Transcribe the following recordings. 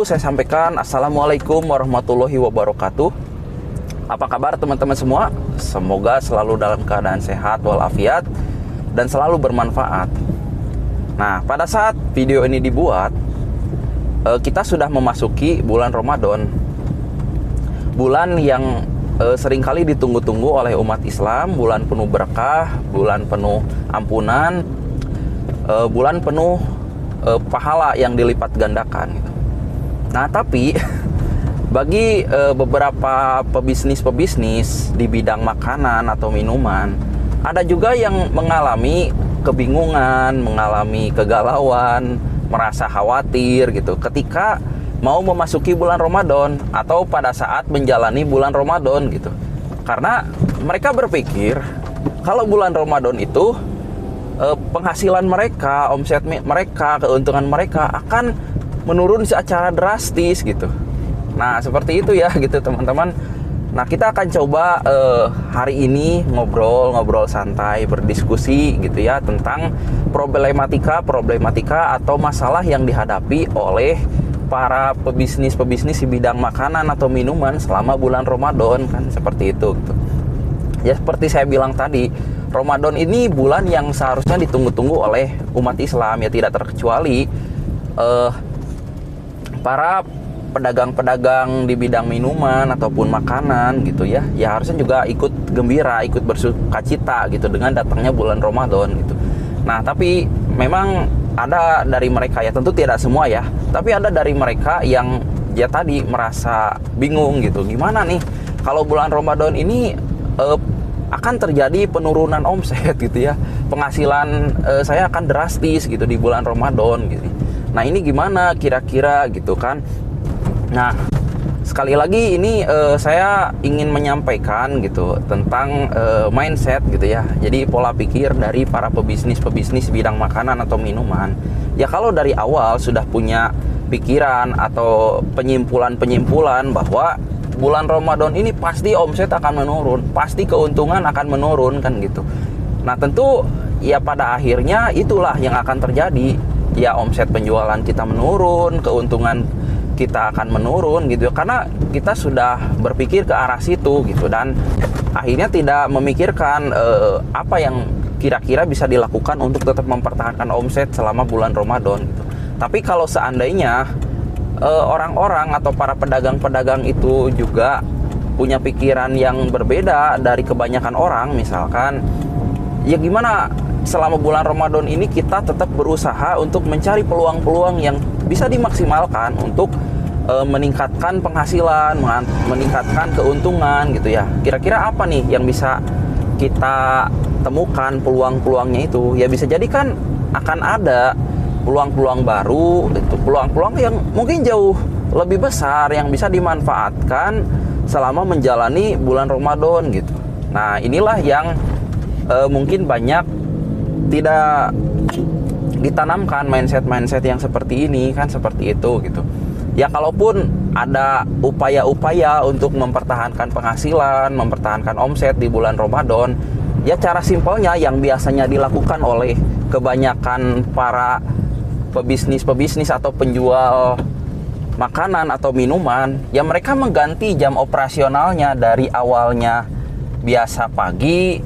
saya sampaikan Assalamualaikum warahmatullahi wabarakatuh. Apa kabar teman-teman semua? Semoga selalu dalam keadaan sehat walafiat dan selalu bermanfaat. Nah, pada saat video ini dibuat, kita sudah memasuki bulan Ramadan. Bulan yang seringkali ditunggu-tunggu oleh umat Islam. Bulan penuh berkah, bulan penuh ampunan, bulan penuh pahala yang dilipat gandakan. Nah, tapi bagi beberapa pebisnis di bidang makanan atau minuman, ada juga yang mengalami kebingungan, mengalami kegalauan, merasa khawatir gitu ketika mau memasuki bulan Ramadan atau pada saat menjalani bulan Ramadan gitu. Karena mereka berpikir kalau bulan Ramadan itu penghasilan mereka, omset mereka, keuntungan mereka akan menurun secara drastis gitu. Nah, seperti itu ya gitu teman-teman. Nah, kita akan coba hari ini ngobrol santai, berdiskusi gitu ya tentang problematika atau masalah yang dihadapi oleh para pebisnis di bidang makanan atau minuman selama bulan Ramadan, kan seperti itu gitu. Ya seperti saya bilang tadi, Ramadan ini bulan yang seharusnya ditunggu-tunggu oleh umat Islam, ya tidak terkecuali para pedagang-pedagang di bidang minuman ataupun makanan gitu ya. Ya harusnya juga ikut gembira, ikut bersukacita gitu dengan datangnya bulan Ramadan gitu. Nah, tapi memang ada dari mereka, ya tentu tidak semua ya, tapi ada dari mereka yang ya tadi merasa bingung gitu. Gimana nih kalau bulan Ramadan ini akan terjadi penurunan omset gitu ya, penghasilan saya akan drastis gitu di bulan Ramadan gitu. Nah, ini gimana kira-kira gitu kan. Nah, sekali lagi ini saya ingin menyampaikan gitu tentang mindset gitu ya. Jadi pola pikir dari para pebisnis bidang makanan atau minuman. Ya kalau dari awal sudah punya pikiran atau penyimpulan bahwa bulan Ramadan ini pasti omset akan menurun, pasti keuntungan akan menurun kan gitu. Nah, tentu ya pada akhirnya itulah yang akan terjadi. Ya omset penjualan kita menurun, keuntungan kita akan menurun gitu. Karena kita sudah berpikir ke arah situ gitu, dan akhirnya tidak memikirkan apa yang kira-kira bisa dilakukan untuk tetap mempertahankan omset selama bulan Ramadan gitu. Tapi kalau seandainya orang-orang atau para pedagang-pedagang itu juga punya pikiran yang berbeda dari kebanyakan orang, misalkan ya gimana selama bulan Ramadan ini kita tetap berusaha untuk mencari peluang-peluang yang bisa dimaksimalkan untuk meningkatkan penghasilan, meningkatkan keuntungan gitu ya. Kira-kira apa nih yang bisa kita temukan peluang-peluangnya itu? Ya bisa jadi kan akan ada peluang-peluang baru, itu peluang-peluang yang mungkin jauh lebih besar yang bisa dimanfaatkan selama menjalani bulan Ramadan gitu. Nah, inilah yang mungkin banyak tidak ditanamkan mindset yang seperti ini, kan seperti itu gitu. Ya kalaupun ada upaya-upaya untuk mempertahankan penghasilan, mempertahankan omset di bulan Ramadan, ya cara simpelnya yang biasanya dilakukan oleh kebanyakan para pebisnis atau penjual makanan atau minuman, ya mereka mengganti jam operasionalnya dari awalnya biasa pagi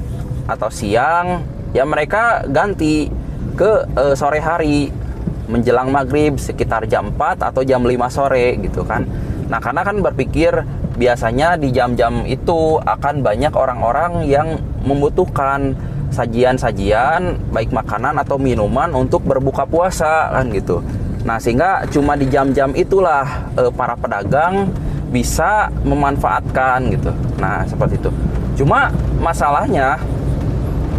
atau siang, ya mereka ganti ke sore hari menjelang maghrib sekitar jam 4 atau jam 5 sore gitu kan. Nah, karena kan berpikir biasanya di jam-jam itu akan banyak orang-orang yang membutuhkan sajian-sajian baik makanan atau minuman untuk berbuka puasa kan gitu. Nah, sehingga cuma di jam-jam itulah para pedagang bisa memanfaatkan gitu. Nah, seperti itu. Cuma masalahnya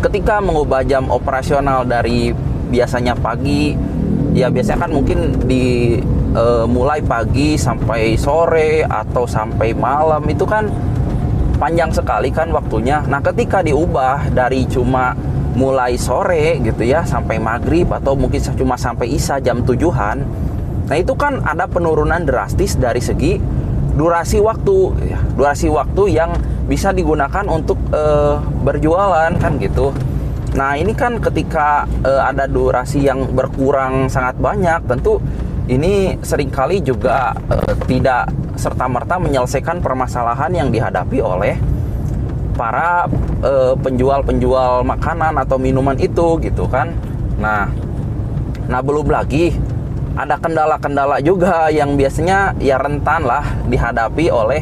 ketika mengubah jam operasional dari biasanya pagi, ya biasanya kan mungkin mulai pagi sampai sore atau sampai malam, itu kan panjang sekali kan waktunya. Nah, ketika diubah dari cuma mulai sore gitu ya sampai maghrib atau mungkin cuma sampai isya jam 7-an, nah itu kan ada penurunan drastis dari segi durasi waktu ya, durasi waktu yang bisa digunakan untuk berjualan kan gitu. Nah, ini kan ketika ada durasi yang berkurang sangat banyak, tentu ini seringkali juga tidak serta-merta menyelesaikan permasalahan yang dihadapi oleh para penjual-penjual makanan atau minuman itu gitu kan. Nah belum lagi ada kendala-kendala juga yang biasanya ya rentan lah dihadapi oleh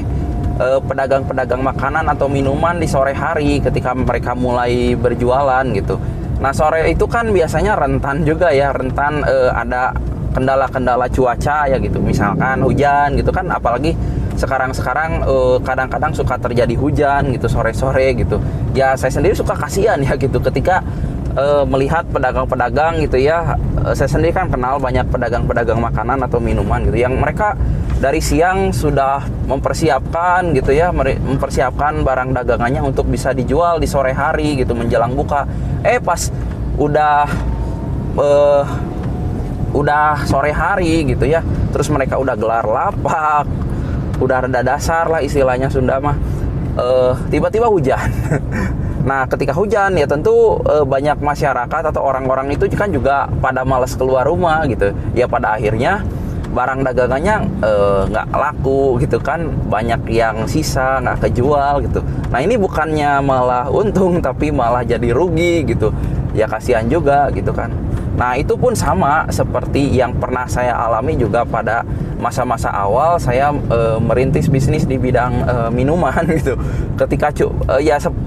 pedagang-pedagang makanan atau minuman di sore hari ketika mereka mulai berjualan gitu. Nah sore itu kan biasanya rentan juga ya, rentan ada kendala-kendala cuaca ya gitu, misalkan hujan gitu kan, apalagi sekarang kadang-kadang suka terjadi hujan gitu sore-sore gitu. Ya saya sendiri suka kasihan ya gitu ketika melihat pedagang-pedagang gitu ya. Saya sendiri kan kenal banyak pedagang-pedagang makanan atau minuman gitu yang mereka dari siang sudah mempersiapkan gitu ya, mempersiapkan barang dagangannya untuk bisa dijual di sore hari gitu menjelang buka. Pas udah sore hari gitu ya, terus mereka udah gelar lapak, udah reda dasar lah istilahnya Sunda mah, tiba-tiba hujan. Nah ketika hujan ya tentu banyak masyarakat atau orang-orang itu kan juga pada malas keluar rumah gitu ya, pada akhirnya barang dagangannya nggak laku gitu kan, banyak yang sisa nggak kejual gitu. Nah ini bukannya malah untung tapi malah jadi rugi gitu ya, kasihan juga gitu kan. Nah itu pun sama seperti yang pernah saya alami juga pada masa-masa awal saya merintis bisnis di bidang minuman gitu. Ketika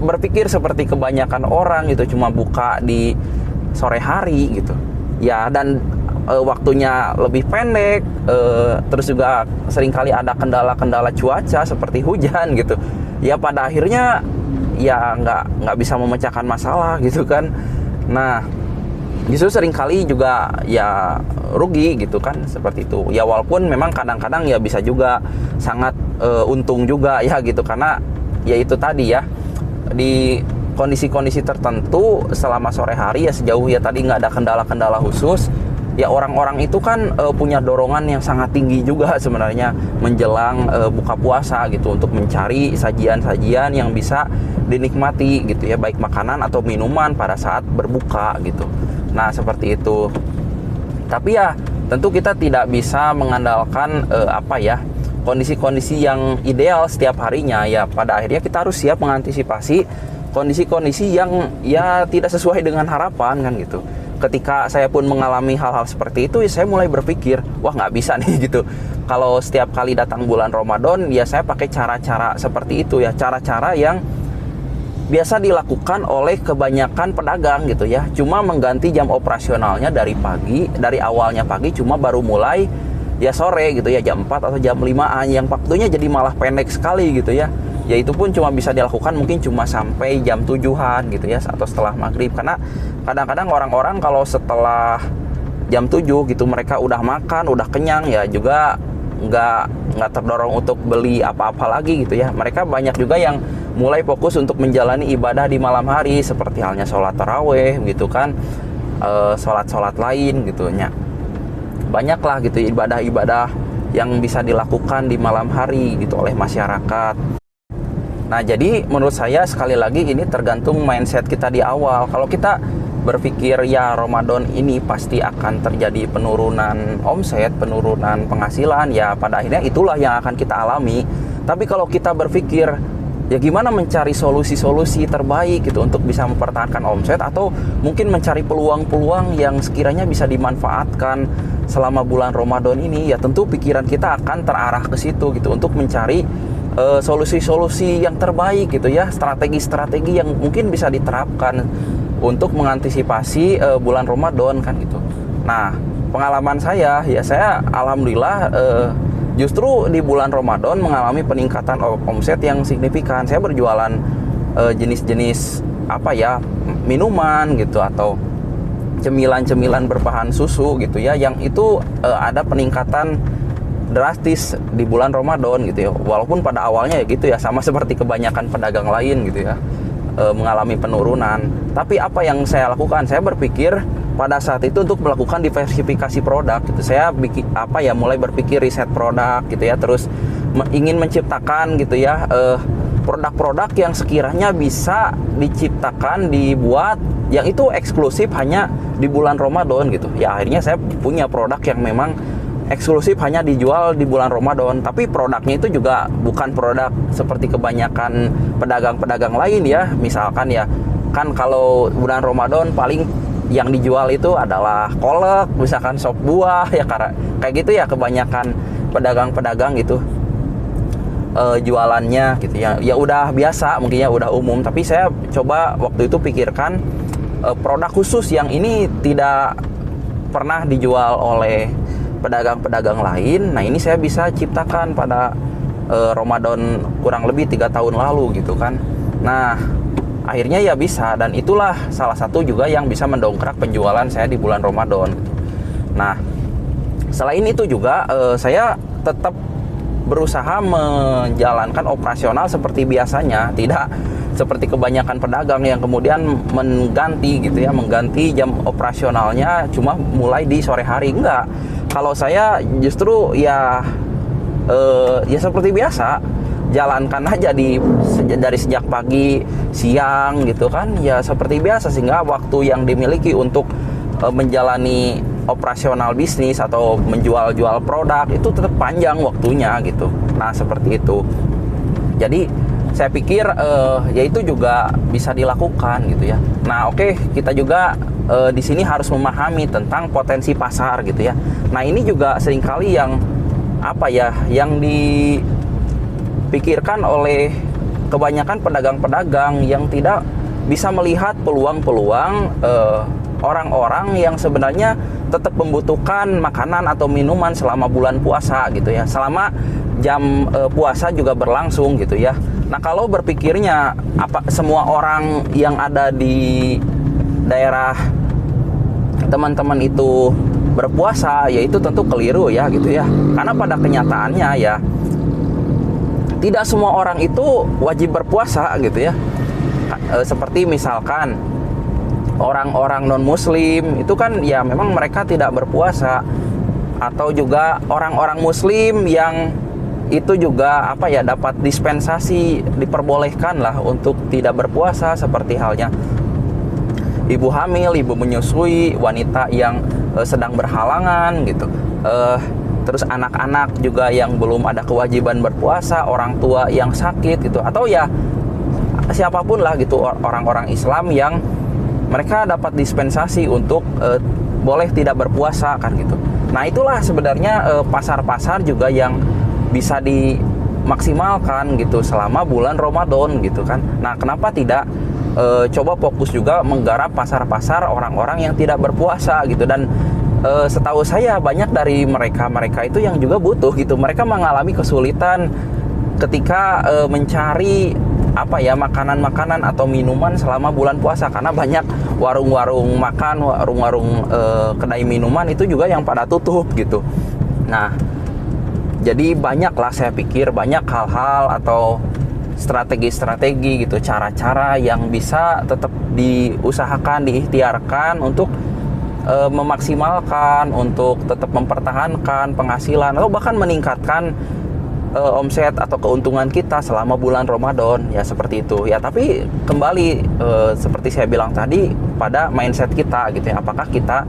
berpikir seperti kebanyakan orang gitu, cuma buka di sore hari gitu ya, dan waktunya lebih pendek, terus juga seringkali ada kendala-kendala cuaca seperti hujan gitu ya, pada akhirnya ya nggak bisa memecahkan masalah gitu kan. Nah justru seringkali juga ya rugi gitu kan, seperti itu ya, walaupun memang kadang-kadang ya bisa juga sangat untung juga ya gitu, karena ya itu tadi ya, di kondisi-kondisi tertentu selama sore hari ya, sejauh ya tadi nggak ada kendala-kendala khusus ya, orang-orang itu kan punya dorongan yang sangat tinggi juga sebenarnya menjelang buka puasa gitu, untuk mencari sajian-sajian yang bisa dinikmati gitu ya, baik makanan atau minuman pada saat berbuka gitu. Nah seperti itu. Tapi ya tentu kita tidak bisa mengandalkan kondisi-kondisi yang ideal setiap harinya ya. Pada akhirnya kita harus siap mengantisipasi kondisi-kondisi yang ya tidak sesuai dengan harapan kan gitu. Ketika saya pun mengalami hal-hal seperti itu ya, saya mulai berpikir, wah nggak bisa nih gitu. Kalau setiap kali datang bulan Ramadan ya saya pakai cara-cara seperti itu ya, cara-cara yang biasa dilakukan oleh kebanyakan pedagang gitu ya, cuma mengganti jam operasionalnya dari awalnya pagi, cuma baru mulai ya sore gitu ya, jam 4 atau jam 5-an, yang waktunya jadi malah pendek sekali gitu ya. Ya itu pun cuma bisa dilakukan mungkin cuma sampai jam 7-an gitu ya, atau setelah maghrib, karena kadang-kadang orang-orang kalau setelah jam 7 gitu mereka udah makan, udah kenyang ya, juga nggak terdorong untuk beli apa-apa lagi gitu ya. Mereka banyak juga yang mulai fokus untuk menjalani ibadah di malam hari, seperti halnya sholat taraweh gitu kan, sholat-sholat lain gitu ya. Banyak lah gitu ibadah-ibadah yang bisa dilakukan di malam hari gitu oleh masyarakat. Nah jadi menurut saya sekali lagi ini tergantung mindset kita di awal. Kalau kita berpikir ya Ramadan ini pasti akan terjadi penurunan omset, penurunan penghasilan, ya pada akhirnya itulah yang akan kita alami. Tapi kalau kita berpikir ya gimana mencari solusi-solusi terbaik gitu untuk bisa mempertahankan omset, atau mungkin mencari peluang-peluang yang sekiranya bisa dimanfaatkan selama bulan Ramadan ini, ya tentu pikiran kita akan terarah ke situ gitu, untuk mencari solusi-solusi yang terbaik gitu ya, strategi-strategi yang mungkin bisa diterapkan untuk mengantisipasi bulan Ramadan kan gitu. Nah pengalaman saya ya, saya alhamdulillah justru di bulan Ramadan mengalami peningkatan omset yang signifikan. Saya berjualan jenis-jenis minuman gitu, atau cemilan-cemilan berbahan susu gitu ya, yang itu ada peningkatan drastis di bulan Ramadan gitu ya. Walaupun pada awalnya ya gitu ya, sama seperti kebanyakan pedagang lain gitu ya, mengalami penurunan. Tapi apa yang saya lakukan? Saya berpikir pada saat itu untuk melakukan diversifikasi produk gitu. Saya mulai berpikir riset produk gitu ya, terus ingin menciptakan gitu ya produk-produk yang sekiranya bisa diciptakan, dibuat yang itu eksklusif hanya di bulan Ramadan gitu. Ya akhirnya saya punya produk yang memang eksklusif hanya dijual di bulan Ramadan, tapi produknya itu juga bukan produk seperti kebanyakan pedagang-pedagang lain ya. Misalkan ya, kan kalau bulan Ramadan paling yang dijual itu adalah kolak, misalkan sop buah ya, karena kayak gitu ya kebanyakan pedagang-pedagang gitu jualannya gitu ya. Ya udah biasa, mungkin ya udah umum, tapi saya coba waktu itu pikirkan produk khusus yang ini tidak pernah dijual oleh pedagang-pedagang lain. Nah, ini saya bisa ciptakan pada Ramadan kurang lebih 3 tahun lalu gitu kan. Nah, akhirnya ya bisa, dan itulah salah satu juga yang bisa mendongkrak penjualan saya di bulan Ramadan. Nah, selain itu juga saya tetap berusaha menjalankan operasional seperti biasanya, tidak seperti kebanyakan pedagang yang kemudian mengganti gitu ya, mengganti jam operasionalnya cuma mulai di sore hari. Enggak, kalau saya justru ya seperti biasa, jalankan aja dari sejak pagi, siang gitu kan, ya seperti biasa, sehingga waktu yang dimiliki untuk menjalani operasional bisnis atau menjual-jual produk itu tetap panjang waktunya gitu. Nah, seperti itu. Jadi saya pikir ya itu juga bisa dilakukan gitu ya. Nah, oke, kita juga di sini harus memahami tentang potensi pasar gitu ya. Nah, ini juga seringkali yang yang dipikirkan oleh kebanyakan pedagang-pedagang yang tidak bisa melihat peluang-peluang orang-orang yang sebenarnya tetap membutuhkan makanan atau minuman selama bulan puasa gitu ya, selama jam puasa juga berlangsung gitu ya. Nah, kalau berpikirnya semua orang yang ada di daerah teman-teman itu berpuasa, ya itu tentu keliru ya gitu ya. Karena pada kenyataannya ya tidak semua orang itu wajib berpuasa gitu ya. Seperti misalkan orang-orang non-muslim itu kan ya memang mereka tidak berpuasa, atau juga orang-orang muslim yang itu juga dapat dispensasi, diperbolehkan lah untuk tidak berpuasa, seperti halnya ibu hamil, ibu menyusui, wanita yang sedang berhalangan gitu, terus anak-anak juga yang belum ada kewajiban berpuasa, orang tua yang sakit gitu, atau ya siapapun lah gitu, orang-orang Islam yang mereka dapat dispensasi untuk boleh tidak berpuasa kan gitu. Nah, itulah sebenarnya pasar-pasar juga yang bisa dimaksimalkan gitu selama bulan Ramadan gitu kan. Nah, kenapa tidak coba fokus juga menggarap pasar-pasar orang-orang yang tidak berpuasa gitu. Dan setahu saya banyak dari mereka itu yang juga butuh gitu. Mereka mengalami kesulitan ketika mencari makanan-makanan atau minuman selama bulan puasa, karena banyak warung-warung makan, warung-warung kedai minuman itu juga yang pada tutup gitu. Nah, jadi banyaklah, saya pikir banyak hal-hal atau strategi-strategi gitu, cara-cara yang bisa tetap diusahakan, diikhtiarkan untuk memaksimalkan, untuk tetap mempertahankan penghasilan atau bahkan meningkatkan omset atau keuntungan kita selama bulan Ramadan ya, seperti itu ya. Tapi kembali seperti saya bilang tadi, pada mindset kita gitu ya, apakah kita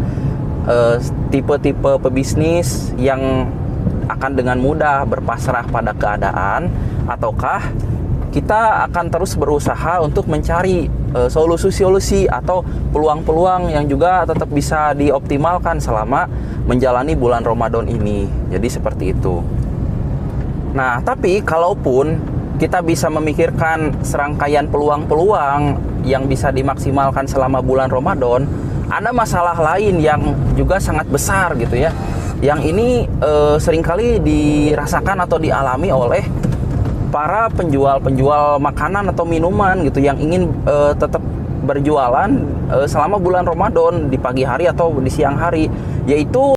tipe-tipe pebisnis yang akan dengan mudah berpasrah pada keadaan, ataukah kita akan terus berusaha untuk mencari solusi-solusi atau peluang-peluang yang juga tetap bisa dioptimalkan selama menjalani bulan Ramadan ini. Jadi seperti itu. Nah, tapi kalaupun kita bisa memikirkan serangkaian peluang-peluang yang bisa dimaksimalkan selama bulan Ramadan, ada masalah lain yang juga sangat besar gitu ya. Yang ini seringkali dirasakan atau dialami oleh para penjual-penjual makanan atau minuman gitu, yang ingin tetap berjualan selama bulan Ramadan di pagi hari atau di siang hari, yaitu